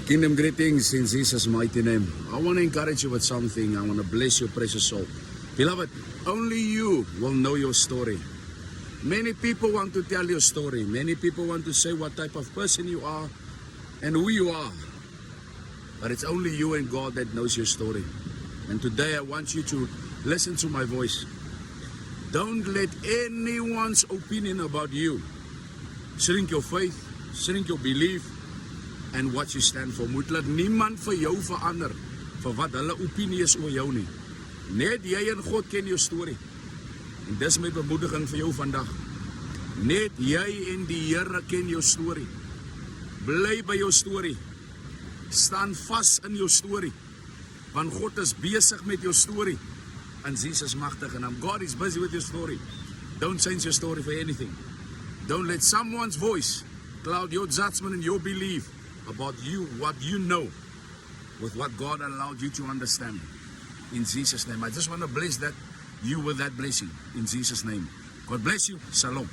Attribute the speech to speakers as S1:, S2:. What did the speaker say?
S1: Kingdom greetings in Jesus' mighty name. I want to encourage you with something. I want to bless your precious soul. Beloved, only you will know your story. Many people want to tell your story. Many people want to say what type of person you are and who you are. But it's only you and God that knows your story. And today I want you to listen to my voice. Don't let anyone's opinion about you shrink your faith, shrink your belief, and what you stand for. Moet laat niemand vir jou verander vir wat hulle opinie is oor jou nie. Net jy en God ken jou storie. En dis my bemoediging vir jou vandag. Net jy en die Here ken jou storie. Bly by jou storie. Staan vas in jou storie. Want God is besig met jou storie. In Jesus magtige naam. God is busy with your story. Don't change your story for anything. Don't let someone's voice cloud your judgment and your belief about you, what you know, with what God allowed you to understand. In Jesus' name. I just want to bless that you with that blessing. In Jesus' name. God bless you. Shalom.